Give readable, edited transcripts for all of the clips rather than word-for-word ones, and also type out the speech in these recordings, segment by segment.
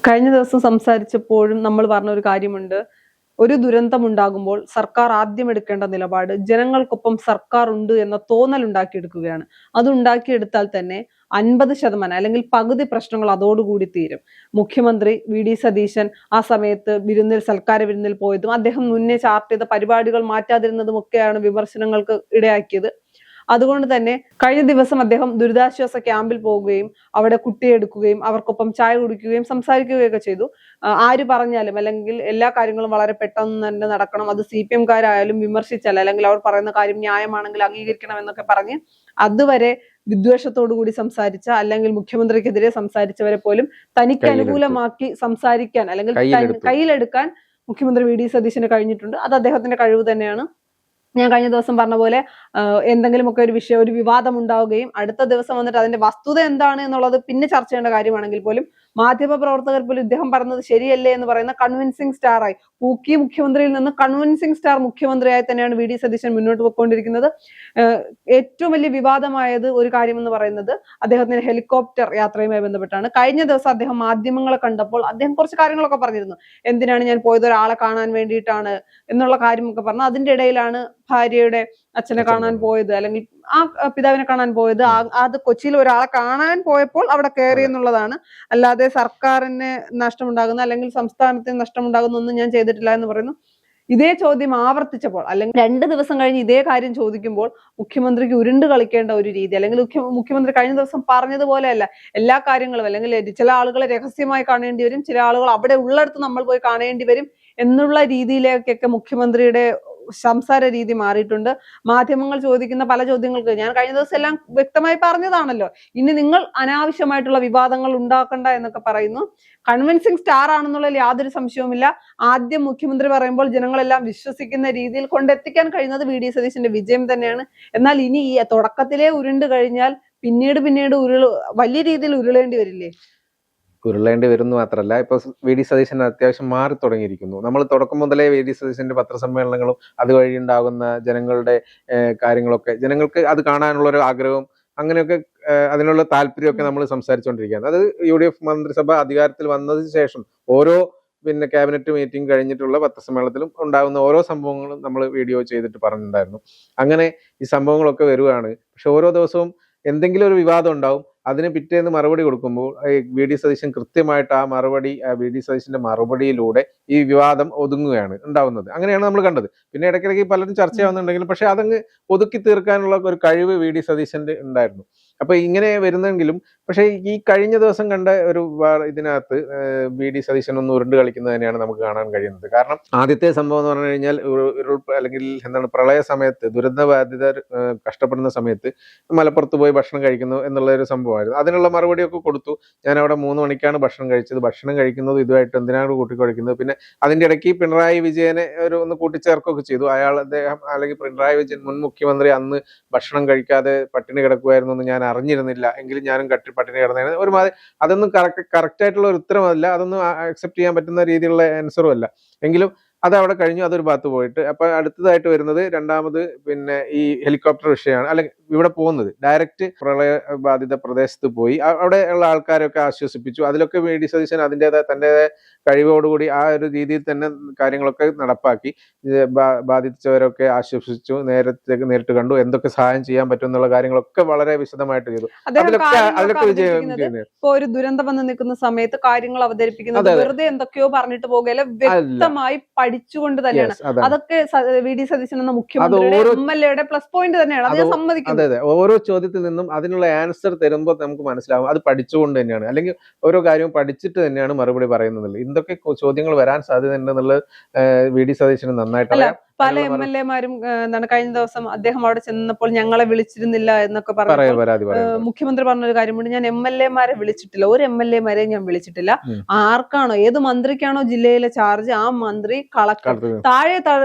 കഴിഞ്ഞ ദിവസം സംസാരിച്ചപ്പോഴും നമ്മൾ പറഞ്ഞ ഒരു കാര്യമുണ്ട്. ഒരു ദുരന്തമുണ്ടാകുമ്പോൾ സർക്കാർ ആദ്യം എടുക്കേണ്ട നിലപാട് ജനങ്ങൾക്കൊപ്പം സർക്കാർ ഉണ്ട് എന്ന തോന്നൽ ഉണ്ടാക്കിയെടുക്കുകയാണ്. അത് ഉണ്ടാക്കിയെടുത്താൽ തന്നെ 50% അല്ലെങ്കിൽ പകുതി പ്രശ്നങ്ങൾ അതോടുകൂടി തീരും. മുഖ്യമന്ത്രി വി.ഡി. സതീശൻ ആ സമയത്ത് സൽക്കാര വിരുന്നിൽ പോയതും അദ്ദേഹം മുന്നേ ചാർട്ട് ചെയ്ത പരിപാടികൾ മാറ്റാതിരുന്നതും ഒക്കെയാണ് വിമർശനങ്ങൾക്ക് ഇടയാക്കിയത്. അതുകൊണ്ട് തന്നെ കഴിഞ്ഞ ദിവസം അദ്ദേഹം ദുരിതാശ്വാസ ക്യാമ്പിൽ പോവുകയും അവിടെ കുട്ടിയെടുക്കുകയും അവർക്കൊപ്പം ചായ കുടിക്കുകയും സംസാരിക്കുകയൊക്കെ ചെയ്തു. ആര് പറഞ്ഞാലും അല്ലെങ്കിൽ എല്ലാ കാര്യങ്ങളും വളരെ പെട്ടെന്ന് തന്നെ നടക്കണം, അത് CPM-കാരായാലും വിമർശിച്ചാൽ അല്ലെങ്കിൽ അവർ പറയുന്ന കാര്യം ന്യായമാണെങ്കിൽ അംഗീകരിക്കണം എന്നൊക്കെ പറഞ്ഞ് അതുവരെ വിദ്വേഷത്തോടു കൂടി സംസാരിച്ച അല്ലെങ്കിൽ മുഖ്യമന്ത്രിക്കെതിരെ സംസാരിച്ചവരെ പോലും തനിക്ക് അനുകൂലമാക്കി സംസാരിക്കാൻ അല്ലെങ്കിൽ കയ്യിലെടുക്കാൻ മുഖ്യമന്ത്രി വി.ഡി. സതീശന് കഴിഞ്ഞിട്ടുണ്ട്. അത് അദ്ദേഹത്തിന്റെ കഴിവ് തന്നെയാണ്. ഞാൻ കഴിഞ്ഞ ദിവസം പറഞ്ഞ പോലെ എന്തെങ്കിലുമൊക്കെ ഒരു വിഷയം, ഒരു വിവാദം ഉണ്ടാവുകയും അടുത്ത ദിവസം വന്നിട്ട് അതിന്റെ വസ്തുത എന്താണ് എന്നുള്ളത് പിന്നെ ചർച്ച ചെയ്യേണ്ട കാര്യമാണെങ്കിൽ പോലും മാധ്യമ പ്രവർത്തകർ പോലും ഇദ്ദേഹം പറഞ്ഞത് ശരിയല്ലേ എന്ന് പറയുന്ന കൺവിൻസിങ് സ്റ്റാറായി, പൂക്കി മുഖ്യമന്ത്രിയിൽ നിന്ന് കൺവിൻസിങ് സ്റ്റാർ മുഖ്യമന്ത്രിയായി തന്നെയാണ് വി.ഡി. സതീശൻ മുന്നോട്ട് പോയിക്കൊണ്ടിരിക്കുന്നത്. ഏറ്റവും വലിയ വിവാദമായത് ഒരു കാര്യം എന്ന് പറയുന്നത് അദ്ദേഹത്തിന്റെ ഹെലികോപ്റ്റർ യാത്രയുമായി ബന്ധപ്പെട്ടാണ്. കഴിഞ്ഞ ദിവസം അദ്ദേഹം മാധ്യമങ്ങളെ കണ്ടപ്പോൾ അദ്ദേഹം കുറച്ച് കാര്യങ്ങളൊക്കെ പറഞ്ഞിരുന്നു. എന്തിനാണ് ഞാൻ പോയത്, ഒരാളെ കാണാൻ വേണ്ടിയിട്ടാണ് എന്നുള്ള കാര്യമൊക്കെ പറഞ്ഞു. അതിന്റെ ഇടയിലാണ് ഭാര്യയുടെ അച്ഛനെ കാണാൻ പോയത് അല്ലെങ്കിൽ ആ പിതാവിനെ കാണാൻ പോയത്. അത് കൊച്ചിയിൽ ഒരാളെ കാണാൻ പോയപ്പോൾ അവിടെ കയറി എന്നുള്ളതാണ്. അല്ലാതെ സർക്കാരിന് നഷ്ടമുണ്ടാകുന്ന അല്ലെങ്കിൽ സംസ്ഥാനത്തിന് നഷ്ടമുണ്ടാകുന്ന ഒന്നും ഞാൻ ചെയ്തിട്ടില്ല എന്ന് പറയുന്നു. ഇതേ ചോദ്യം ആവർത്തിച്ചപ്പോൾ അല്ലെങ്കിൽ 2 ദിവസം കഴിഞ്ഞ് ഇതേ കാര്യം ചോദിക്കുമ്പോൾ മുഖ്യമന്ത്രിക്ക് ഉരുണ്ട് കളിക്കേണ്ട ഒരു രീതി, അല്ലെങ്കിൽ മുഖ്യമന്ത്രി കഴിഞ്ഞ ദിവസം പറഞ്ഞതുപോലെയല്ല എല്ലാ കാര്യങ്ങളും, അല്ലെങ്കിൽ ചില ആളുകളെ രഹസ്യമായി കാണേണ്ടി വരും, ചില ആളുകൾ അവിടെ ഉള്ളിടത്ത് നമ്മൾ പോയി കാണേണ്ടി വരും എന്നുള്ള രീതിയിലേക്കൊക്കെ മുഖ്യമന്ത്രിയുടെ സംസാര രീതി മാറിയിട്ടുണ്ട്. മാധ്യമങ്ങൾ ചോദിക്കുന്ന പല ചോദ്യങ്ങൾക്ക് ഞാൻ കഴിഞ്ഞ ദിവസം എല്ലാം വ്യക്തമായി പറഞ്ഞതാണല്ലോ. ഇനി നിങ്ങൾ അനാവശ്യമായിട്ടുള്ള വിവാദങ്ങൾ ഉണ്ടാക്കണ്ട എന്നൊക്കെ പറയുന്നു. കൺവിൻസിങ് സ്റ്റാർ ആണെന്നുള്ളതിൽ യാതൊരു സംശയവുമില്ല. ആദ്യം മുഖ്യമന്ത്രി പറയുമ്പോൾ ജനങ്ങളെല്ലാം വിശ്വസിക്കുന്ന രീതിയിൽ കൊണ്ടെത്തിക്കാൻ കഴിയുന്നത് വി.ഡി. സതീശന്റെ വിജയം തന്നെയാണ്. എന്നാൽ ഇനി ഈ തുടക്കത്തിലേ ഉരുണ്ട് കഴിഞ്ഞാൽ പിന്നീട് വലിയ രീതിയിൽ ഉരുളേണ്ടി വരില്ലേ? ഉരുളേണ്ടി വരുന്നു മാത്രമല്ല, ഇപ്പൊ വി.ഡി. സതീശൻ അത്യാവശ്യം മാറി തുടങ്ങിയിരിക്കുന്നു. നമ്മൾ തുടക്കം മുതലേ വി.ഡി. സതീശന്റെ പത്രസമ്മേളനങ്ങളും അതുവഴി ഉണ്ടാകുന്ന ജനങ്ങളുടെ കാര്യങ്ങളൊക്കെ, ജനങ്ങൾക്ക് അത് കാണാനുള്ള ഒരു ആഗ്രഹവും അങ്ങനെയൊക്കെ അതിനുള്ള താല്പര്യമൊക്കെ നമ്മൾ സംസാരിച്ചുകൊണ്ടിരിക്കുകയാണ്. അത് UDF മന്ത്രിസഭ അധികാരത്തിൽ വന്നതിന് ശേഷം ഓരോ ക്യാബിനറ്റ് മീറ്റിംഗ് കഴിഞ്ഞിട്ടുള്ള പത്രസമ്മേളനത്തിലും ഉണ്ടാകുന്ന ഓരോ സംഭവങ്ങളും നമ്മൾ വീഡിയോ ചെയ്തിട്ട് പറഞ്ഞിട്ടുണ്ടായിരുന്നു. അങ്ങനെ ഈ സംഭവങ്ങളൊക്കെ വരുവാണ്. പക്ഷെ ഓരോ ദിവസവും എന്തെങ്കിലും ഒരു വിവാദം ഉണ്ടാവും. അതിന് പിറ്റേന്ന് മറുപടി കൊടുക്കുമ്പോൾ വി.ഡി. സതീശൻ കൃത്യമായിട്ട് ആ മറുപടി, വി.ഡി. സതീശന്റെ മറുപടിയിലൂടെ ഈ വിവാദം ഒതുങ്ങുകയാണ് ഉണ്ടാവുന്നത്. അങ്ങനെയാണ് നമ്മൾ കണ്ടത്. പിന്നെ ഇടയ്ക്കിടയ്ക്ക് പലരും ചർച്ചയാവുന്നുണ്ടെങ്കിലും പക്ഷെ അതങ്ങ് ഒതുക്കി തീർക്കാനുള്ള ഒരു കഴിവ് വി.ഡി. സതീശന്റെ ഉണ്ടായിരുന്നു. അപ്പൊ ഇങ്ങനെ വരുന്നെങ്കിലും പക്ഷെ ഈ കഴിഞ്ഞ ദിവസം കണ്ട ഒരു ഇതിനകത്ത് വി.ഡി. സതീശൻ ഒന്ന് ഉരുണ്ട് കളിക്കുന്നത് തന്നെയാണ് നമുക്ക് കാണാൻ കഴിയുന്നത്. കാരണം ആദ്യത്തെ സംഭവം എന്ന് പറഞ്ഞു കഴിഞ്ഞാൽ അല്ലെങ്കിൽ പ്രളയ സമയത്ത് ദുരന്തബാധിതർ കഷ്ടപ്പെടുന്ന സമയത്ത് മലപ്പുറത്ത് പോയി ഭക്ഷണം കഴിക്കുന്നു എന്നുള്ള ഒരു സംഭവമായിരുന്നു. അതിനുള്ള മറുപടിയൊക്കെ കൊടുത്തു. ഞാൻ അവിടെ 3 മണിക്കാണ് ഭക്ഷണം കഴിച്ചത്, ഭക്ഷണം കഴിക്കുന്നത് ഇതുമായിട്ട് എന്തിനാണ് കൂട്ടിക്കൊഴിക്കുന്നത്. പിന്നെ അതിന്റെ ഇടയ്ക്ക് പിണറായി വിജയനെ ഒന്ന് കൂട്ടിച്ചേർക്കുകയൊക്കെ ചെയ്തു. അദ്ദേഹം അല്ലെങ്കിൽ പിണറായി വിജയൻ മുൻ മുഖ്യമന്ത്രി അന്ന് ഭക്ഷണം കഴിക്കാതെ പട്ടിണി കിടക്കുമായിരുന്നു എന്ന് ഞാൻ അറിഞ്ഞിരുന്നില്ല, എങ്കിലും ഞാനും പട്ടിണി കിടന്നതാണ്. ഒരുമാതിരി അതൊന്നും കറക്റ്റ് ആയിട്ടുള്ള ഒരു ഉത്തരമല്ല, അതൊന്നും അക്സെപ്റ്റ് ചെയ്യാൻ പറ്റുന്ന രീതിയിലുള്ള ആൻസറും അല്ല. എങ്കിലും അത് അവിടെ കഴിഞ്ഞു, അതൊരു ഭാഗത്ത് പോയിട്ട്. അപ്പൊ അടുത്തതായിട്ട് വരുന്നത് രണ്ടാമത് ഈ ഹെലികോപ്റ്റർ വിഷയമാണ്. അല്ലെങ്കിൽ ഇവിടെ പോകുന്നത് ഡയറക്റ്റ് പ്രളയ ബാധിത പ്രദേശത്ത് പോയി അവിടെ ഉള്ള ആൾക്കാരൊക്കെ ആശ്വസിപ്പിച്ചു. അതിലൊക്കെ വി.ഡി. സതീശൻ തൻ്റെതായ കഴിവോടുകൂടി ആ ഒരു രീതിയിൽ തന്നെ കാര്യങ്ങളൊക്കെ നടപ്പാക്കി. ബാധിച്ചവരൊക്കെ ആശ്വസിച്ചു, നേരിട്ട് കണ്ടു, എന്തൊക്കെ സഹായം ചെയ്യാൻ പറ്റും എന്നുള്ള കാര്യങ്ങളൊക്കെ വളരെ വിശദമായിട്ട് ചെയ്തു. അതിലൊക്കെ വിജയം. ഇപ്പൊ ഒരു ദുരന്തം വന്ന് നിൽക്കുന്ന സമയത്ത് കാര്യങ്ങൾ അവതരിപ്പിക്കുന്നത് വെറുതെ എന്തൊക്കെയോ പറഞ്ഞിട്ട് പോകുകയല്ല, വ്യക്തമായി പഠിച്ചുകൊണ്ട് തന്നെയാണ്. അതൊക്കെ വി.ഡി. സതീശൻ എന്ന മുഖ്യമന്ത്രിയുടെ MLA-യുടെ പ്ലസ് പോയിന്റ് തന്നെയാണ്. അത് ഞാൻ സമ്മതിക്കുന്നു. അതെ, ഓരോ ചോദ്യത്തിൽ നിന്നും അതിനുള്ള ആൻസർ തരുമ്പോൾ നമുക്ക് മനസ്സിലാവും അത് പഠിച്ചുകൊണ്ട് തന്നെയാണ്, അല്ലെങ്കിൽ ഓരോ കാര്യവും പഠിച്ചിട്ട് തന്നെയാണ് മറുപടി പറയുന്നത്. എന്തൊക്കെ ചോദ്യങ്ങൾ വരാൻ സാധ്യത ഉണ്ടെന്നുള്ളത് വി.ഡി. സതീശന് നന്നായിട്ട് അറിയാം. പല MLA-മാരും കഴിഞ്ഞ ദിവസം അദ്ദേഹം അവിടെ ചെന്നപ്പോൾ ഞങ്ങളെ വിളിച്ചിരുന്നില്ല എന്നൊക്കെ പറഞ്ഞു. മുഖ്യമന്ത്രി പറഞ്ഞൊരു കാര്യമുണ്ട്, ഞാൻ MLA-മാരെ വിളിച്ചിട്ടില്ല, ഒരു MLA-മാരെ ഞാൻ വിളിച്ചിട്ടില്ല. ആർക്കാണോ, ഏത് മന്ത്രിക്കാണോ ജില്ലയിലെ ചാർജ് ആ മന്ത്രി, കളക്ടർ, താഴെ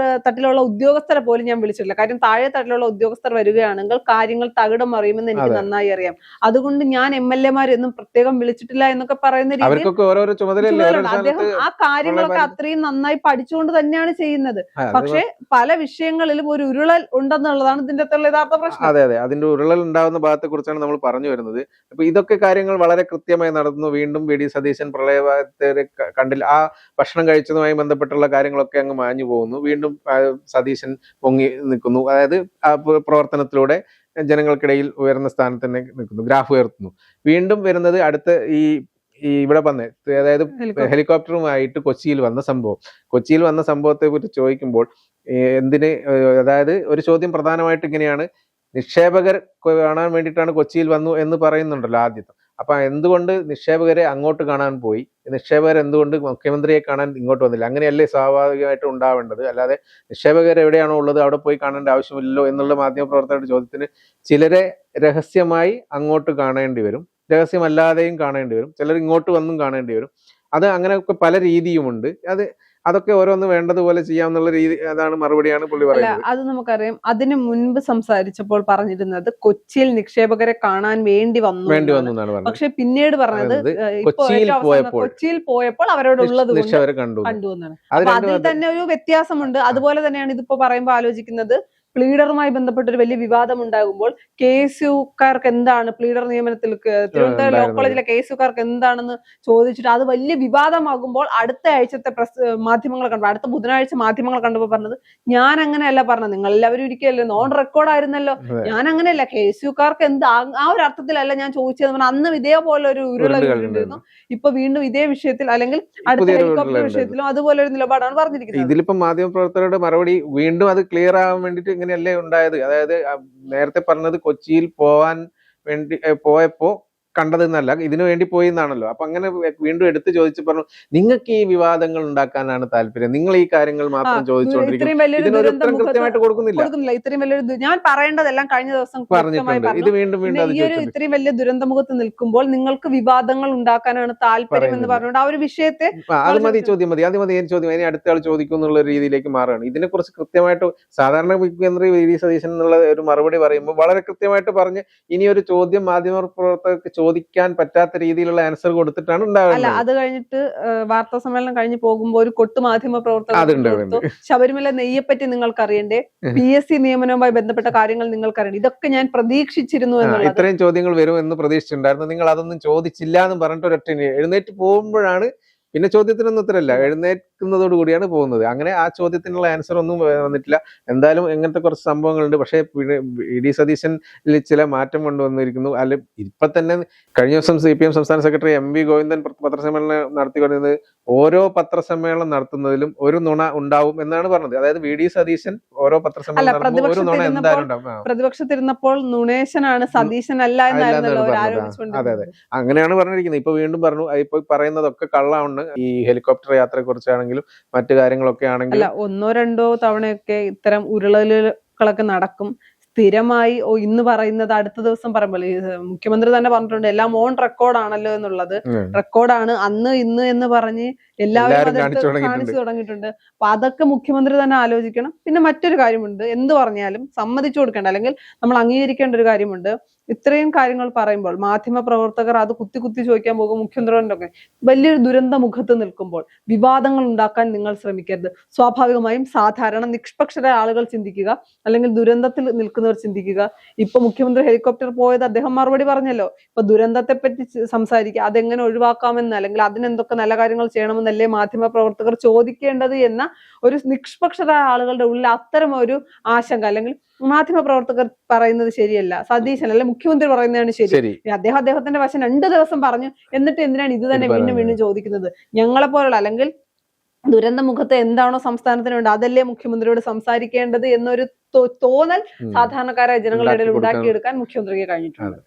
തട്ടിലുള്ള ഉദ്യോഗസ്ഥരെ പോലും ഞാൻ വിളിച്ചിട്ടില്ല. കാര്യം താഴെ തട്ടിലുള്ള ഉദ്യോഗസ്ഥർ വരികയാണെങ്കിൽ കാര്യങ്ങൾ തകിടം അറിയുമെന്ന് എനിക്ക് നന്നായി അറിയാം. അതുകൊണ്ട് ഞാൻ MLA-മാരെയൊന്നും പ്രത്യേകം വിളിച്ചിട്ടില്ല എന്നൊക്കെ പറയുന്ന രീതിയിൽ അദ്ദേഹം ആ കാര്യങ്ങളൊക്കെ അത്രയും നന്നായി പഠിച്ചുകൊണ്ട് തന്നെയാണ് ചെയ്യുന്നത്. പക്ഷെ പല വിഷയങ്ങളിലും ഒരു ഉരുളൽ ഉണ്ടെന്നുള്ളതാണ് ഇതിന്റെ അകത്തുള്ള യഥാർത്ഥ പ്രശ്നം. അതെ അതെ, അതിന്റെ ഉരുളൽ ഉണ്ടാവുന്ന ഭാഗത്തെ കുറിച്ചാണ് നമ്മൾ പറഞ്ഞു വരുന്നത്. അപ്പൊ ഇതൊക്കെ കാര്യങ്ങൾ വളരെ കൃത്യമായി നടന്നു. വീണ്ടും വി ഡി സതീശൻ പ്രളയത്തെ കണ്ടില്ല, ആ ഭക്ഷണം കഴിച്ചതുമായി ബന്ധപ്പെട്ടുള്ള കാര്യങ്ങളൊക്കെ അങ്ങ് മാഞ്ഞു പോകുന്നു. വീണ്ടും സതീശൻ പൊങ്ങി നിൽക്കുന്നു. അതായത് ആ പ്രവർത്തനത്തിലൂടെ ജനങ്ങൾക്കിടയിൽ ഉയർന്ന സ്ഥാനത്ത് തന്നെ നിൽക്കുന്നു, ഗ്രാഫ് ഉയർത്തുന്നു. വീണ്ടും വരുന്നത് അടുത്ത ഈ ഇവിടെ വന്ന്, അതായത് ഹെലികോപ്റ്ററുമായിട്ട് കൊച്ചിയിൽ വന്ന സംഭവത്തെ കുറിച്ച് ചോദിക്കുമ്പോൾ എന്തിന്, അതായത് ഒരു ചോദ്യം പ്രധാനമായിട്ട് ഇങ്ങനെയാണ്, നിക്ഷേപകർ കാണാൻ വേണ്ടിയിട്ടാണ് കൊച്ചിയിൽ വന്നു എന്ന് പറയുന്നുണ്ടല്ലോ ആദ്യത്തെ. അപ്പൊ എന്തുകൊണ്ട് നിക്ഷേപകരെ അങ്ങോട്ട് കാണാൻ പോയി, നിക്ഷേപകർ എന്തുകൊണ്ട് മുഖ്യമന്ത്രിയെ കാണാൻ ഇങ്ങോട്ട് വന്നില്ല? അങ്ങനെയല്ലേ സ്വാഭാവികമായിട്ട് ഉണ്ടാവേണ്ടത്. അല്ലാതെ നിക്ഷേപകർ എവിടെയാണോ ഉള്ളത് അവിടെ പോയി കാണേണ്ട ആവശ്യമില്ലല്ലോ എന്നുള്ള മാധ്യമപ്രവർത്തകരുടെ ചോദ്യത്തിന് ചിലരെ രഹസ്യമായി അങ്ങോട്ട് കാണേണ്ടി വരും, രഹസ്യമല്ലാതെയും കാണേണ്ടി വരും, ചിലർ ഇങ്ങോട്ട് വന്നും കാണേണ്ടി വരും. അത് അങ്ങനെയൊക്കെ പല രീതിയുമുണ്ട്. അതൊക്കെ ഓരോന്ന് വേണ്ടതുപോലെ ചെയ്യാമെന്നുള്ള രീതി, അതാണ് മറുപടിയാണ് പുള്ളി പറയുന്നത്. അത് നമുക്കറിയാം. അതിനു മുൻപ് സംസാരിച്ചപ്പോൾ പറഞ്ഞിരുന്നത് കൊച്ചിയിൽ നിക്ഷേപകരെ കാണാൻ വേണ്ടി വന്നു എന്നാണ് പറഞ്ഞത്. പക്ഷെ പിന്നീട് പറഞ്ഞത് കൊച്ചിയിൽ പോയപ്പോൾ അവരോട് ഉള്ളത് കണ്ടു എന്നാണ്. അപ്പൊ അതിൽ തന്നെ ഒരു വ്യത്യാസമുണ്ട്. അതുപോലെ തന്നെയാണ് ഇതിപ്പോ പറയുമ്പോൾ ആലോചിക്കുന്നത്, പ്ലീഡറുമായി ബന്ധപ്പെട്ട ഒരു വലിയ വിവാദം ഉണ്ടാകുമ്പോൾ KSUക്കാർക്ക് എന്താണ് പ്ലീഡർ നിയമനത്തിൽ തിരുവനന്തപുരം ലോ കോളേജിലെ KSUക്കാർക്ക് എന്താണെന്ന് ചോദിച്ചിട്ട് അത് വലിയ വിവാദമാകുമ്പോൾ അടുത്ത ആഴ്ചത്തെ മാധ്യമങ്ങൾ കണ്ടപ്പോൾ, അടുത്ത ബുധനാഴ്ച മാധ്യമങ്ങൾ കണ്ടപ്പോൾ പറഞ്ഞത്, ഞാൻ അങ്ങനെയല്ല പറഞ്ഞത്, നിങ്ങൾ എല്ലാവരും ഇരിക്കുകയല്ലോ, നോൺ റെക്കോർഡ് ആയിരുന്നല്ലോ, ഞാൻ അങ്ങനെയല്ല, KSUക്കാർക്ക് എന്താ ആ ഒരു അർത്ഥത്തിലല്ല ഞാൻ ചോദിച്ചത് പറഞ്ഞാൽ അന്നും ഇതേപോലെ ഒരു ഉരുളായിരുന്നു. ഇപ്പൊ വീണ്ടും ഇതേ വിഷയത്തിൽ അല്ലെങ്കിൽ അടുത്ത ഹെലികോപ്റ്റർ വിഷയത്തിലും അതുപോലെ ഒരു നിലപാടാണ് പറഞ്ഞിരിക്കുന്നത്. ഇതിലിപ്പോ മാധ്യമപ്രവർത്തകരുടെ മറുപടി വീണ്ടും അത് ക്ലിയർ ആവാൻ വേണ്ടിട്ട് ഇങ്ങനെയല്ലേ ഉണ്ടായത്. അതായത് നേരത്തെ പറഞ്ഞത് കൊച്ചിയിൽ പോവാൻ വേണ്ടി പോയപ്പോ കണ്ടതെന്നല്ല, ഇതിനു വേണ്ടി പോയി എന്നാണല്ലോ. അപ്പൊ അങ്ങനെ വീണ്ടും എടുത്തു ചോദിച്ചു പറഞ്ഞു, നിങ്ങൾക്ക് ഈ വിവാദങ്ങൾ ഉണ്ടാക്കാനാണ് താല്പര്യം, നിങ്ങൾ ഈ കാര്യങ്ങൾ മാത്രം ചോദിച്ചുകൊണ്ടിരിക്കും, ഇതിനൊരു ഉത്തരം കൃത്യമായിട്ട് കൊടുക്കുന്നില്ല. ഇത്രയും വലിയൊരു ഞാൻ പറയേണ്ടതെല്ലാം കഴിഞ്ഞ ദിവസം പറഞ്ഞിട്ടുണ്ട്. ഇത് വീണ്ടും ഈ ഒരു ഇത്രയും വലിയ ദുരന്തമുഖത്ത് നിൽക്കുമ്പോൾ നിങ്ങൾക്ക് വിവാദങ്ങൾ ഉണ്ടാക്കാനാണ് താല്പര്യം എന്ന് പറഞ്ഞുകൊണ്ട് ആ ഒരു വിഷയത്തെ അത് മതി, ചോദ്യം മതി, ചോദ്യം ഇനി അടുത്ത ആൾ ചോദിക്കും എന്നുള്ള രീതിയിലേക്ക് മാറുകയാണ്. ഇതിനെക്കുറിച്ച് കൃത്യമായിട്ട് സാധാരണ മുഖ്യമന്ത്രി വി ഡി സതീശൻ എന്നുള്ള ഒരു മറുപടി പറയുമ്പോൾ വളരെ കൃത്യമായിട്ട് പറഞ്ഞ് ഇനി ഒരു ചോദ്യം മാധ്യമപ്രവർത്തകർക്ക് ചോദിക്കാൻ പറ്റാത്ത രീതിയിലുള്ള ആൻസർ കൊടുത്തിട്ടാണ് ഉണ്ടാകുന്നത്. അത് കഴിഞ്ഞിട്ട് വാർത്താ സമ്മേളനം കഴിഞ്ഞ് പോകുമ്പോൾ ഒരു കൊട്ടു മാധ്യമ പ്രവർത്തകർ, ശബരിമല നെയ്യെപ്പറ്റി നിങ്ങൾക്ക് അറിയണ്ടേ, PSC നിയമനവുമായി ബന്ധപ്പെട്ട കാര്യങ്ങൾ നിങ്ങൾക്ക് അറിയണ്ടേ, ഇതൊക്കെ ഞാൻ പ്രതീക്ഷിച്ചിരുന്നു എന്നുള്ളത്. ഇത്രയും ചോദ്യങ്ങൾ വരും എന്ന് പ്രതീക്ഷിച്ചിട്ടുണ്ടായിരുന്നു, നിങ്ങൾ അതൊന്നും ചോദിച്ചില്ല എന്ന് പറഞ്ഞിട്ട് ഒരൊറ്റ എഴുന്നേറ്റ് പോകുമ്പോഴാണ്, പിന്നെ ചോദ്യത്തിനൊന്നും ഉത്തരമില്ല, എഴുന്നേൽക്കുന്നതോട് കൂടിയാണ് പോകുന്നത്. അങ്ങനെ ആ ചോദ്യത്തിനുള്ള ആൻസർ ഒന്നും വന്നിട്ടില്ല. എന്തായാലും ഇങ്ങനത്തെ കുറച്ച് സംഭവങ്ങളുണ്ട്. പക്ഷേ വി ഡി സതീശനിൽ ചില മാറ്റം കൊണ്ടുവന്നിരിക്കുന്നു. അല്ല, ഇപ്പൊ തന്നെ കഴിഞ്ഞ ദിവസം CPM സംസ്ഥാന സെക്രട്ടറി MV ഗോവിന്ദൻ പത്രസമ്മേളനം നടത്തിക്കൊണ്ടിരുന്നത്, ഓരോ പത്രസമ്മേളനം നടത്തുന്നതിലും ഒരു നുണ ഉണ്ടാവും എന്നാണ് പറഞ്ഞത്. അതായത് വി ഡി സതീശൻ ഓരോ പത്രസമ്മേളനം ഒരു നുണ എന്തായാലും ഉണ്ടാവും. പ്രതിപക്ഷത്തിരുന്നപ്പോൾ നുണേശനാണ്, സതീശനല്ല എന്നായിരുന്നല്ലോ അതെ അതെ, അങ്ങനെയാണ് പറഞ്ഞിരിക്കുന്നത്. ഇപ്പൊ വീണ്ടും പറഞ്ഞു, ഇപ്പൊ പറയുന്നതൊക്കെ കള്ളമാണ്. ഈ ഹെലികോപ്റ്റർ യാത്രയെ കുറിച്ചാണെങ്കിലും മറ്റു കാര്യങ്ങളൊക്കെ ആണെങ്കിലും ഒന്നോ രണ്ടോ തവണയൊക്കെ ഇത്തരം ഉരുളലുകളൊക്കെ നടക്കും. സ്ഥിരമായി ഇന്ന് പറയുന്നത് അടുത്ത ദിവസം പറയുമ്പോൾ മുഖ്യമന്ത്രി തന്നെ പറഞ്ഞിട്ടുണ്ട്, എല്ലാം ഓൺ റെക്കോർഡാണല്ലോ എന്നുള്ളത്. റെക്കോർഡാണ് അന്ന് ഇന്ന് എന്ന് പറഞ്ഞ് എല്ലാവരും കാണിച്ചു തുടങ്ങിയിട്ടുണ്ട്. അപ്പൊ അതൊക്കെ മുഖ്യമന്ത്രി തന്നെ ആലോചിക്കണം. പിന്നെ മറ്റൊരു കാര്യമുണ്ട്, എന്ത് പറഞ്ഞാലും സമ്മതിച്ചു കൊടുക്കേണ്ട അല്ലെങ്കിൽ നമ്മൾ അംഗീകരിക്കേണ്ട ഒരു കാര്യമുണ്ട്. ഇത്രയും കാര്യങ്ങൾ പറയുമ്പോൾ മാധ്യമ പ്രവർത്തകർ അത് കുത്തി ചോദിക്കാൻ പോകും മുഖ്യമന്ത്രിയോടൊക്കെ. വലിയൊരു ദുരന്ത മുഖത്ത് നിൽക്കുമ്പോൾ വിവാദങ്ങൾ ഉണ്ടാക്കാൻ നിങ്ങൾ ശ്രമിക്കരുത്. സ്വാഭാവികമായും സാധാരണ നിഷ്പക്ഷരായ ആളുകൾ ചിന്തിക്കുക, അല്ലെങ്കിൽ ദുരന്തത്തിൽ നിൽക്കുന്നവർ ചിന്തിക്കുക. ഇപ്പൊ മുഖ്യമന്ത്രി ഹെലികോപ്റ്റർ പോയത് അദ്ദേഹം മറുപടി പറഞ്ഞല്ലോ. ഇപ്പൊ ദുരന്തത്തെ പറ്റി സംസാരിക്കുക, അതെങ്ങനെ ഒഴിവാക്കാമെന്ന് അല്ലെങ്കിൽ അതിനെന്തൊക്കെ നല്ല കാര്യങ്ങൾ ചെയ്യണമെന്നല്ലേ മാധ്യമ പ്രവർത്തകർ ചോദിക്കേണ്ടത് എന്ന ഒരു നിഷ്പക്ഷരായ ആളുകളുടെ ഉള്ളിൽ അത്തരം ഒരു ആശങ്ക, അല്ലെങ്കിൽ മാധ്യമ പ്രവർത്തകർ പറയുന്നത് ശരിയല്ല, സതീശൻ അല്ലെ മുഖ്യമന്ത്രി പറയുന്നതാണ് ശരി, അദ്ദേഹത്തിന്റെ വശം 2 ദിവസം പറഞ്ഞു, എന്നിട്ട് എന്തിനാണ് ഇത് തന്നെ വീണ്ടും ചോദിക്കുന്നത്? ഞങ്ങളെ പോലുള്ള അല്ലെങ്കിൽ ദുരന്ത മുഖത്ത് എന്താണോ സംസ്ഥാനത്തിനുണ്ട് അതല്ലേ മുഖ്യമന്ത്രിയോട് സംസാരിക്കേണ്ടത് എന്നൊരു തോന്നൽ സാധാരണക്കാരായ ജനങ്ങളുടെ ഇടയിൽ ഉണ്ടാക്കിയെടുക്കാൻ മുഖ്യമന്ത്രിക്ക് കഴിഞ്ഞിട്ടുണ്ട്.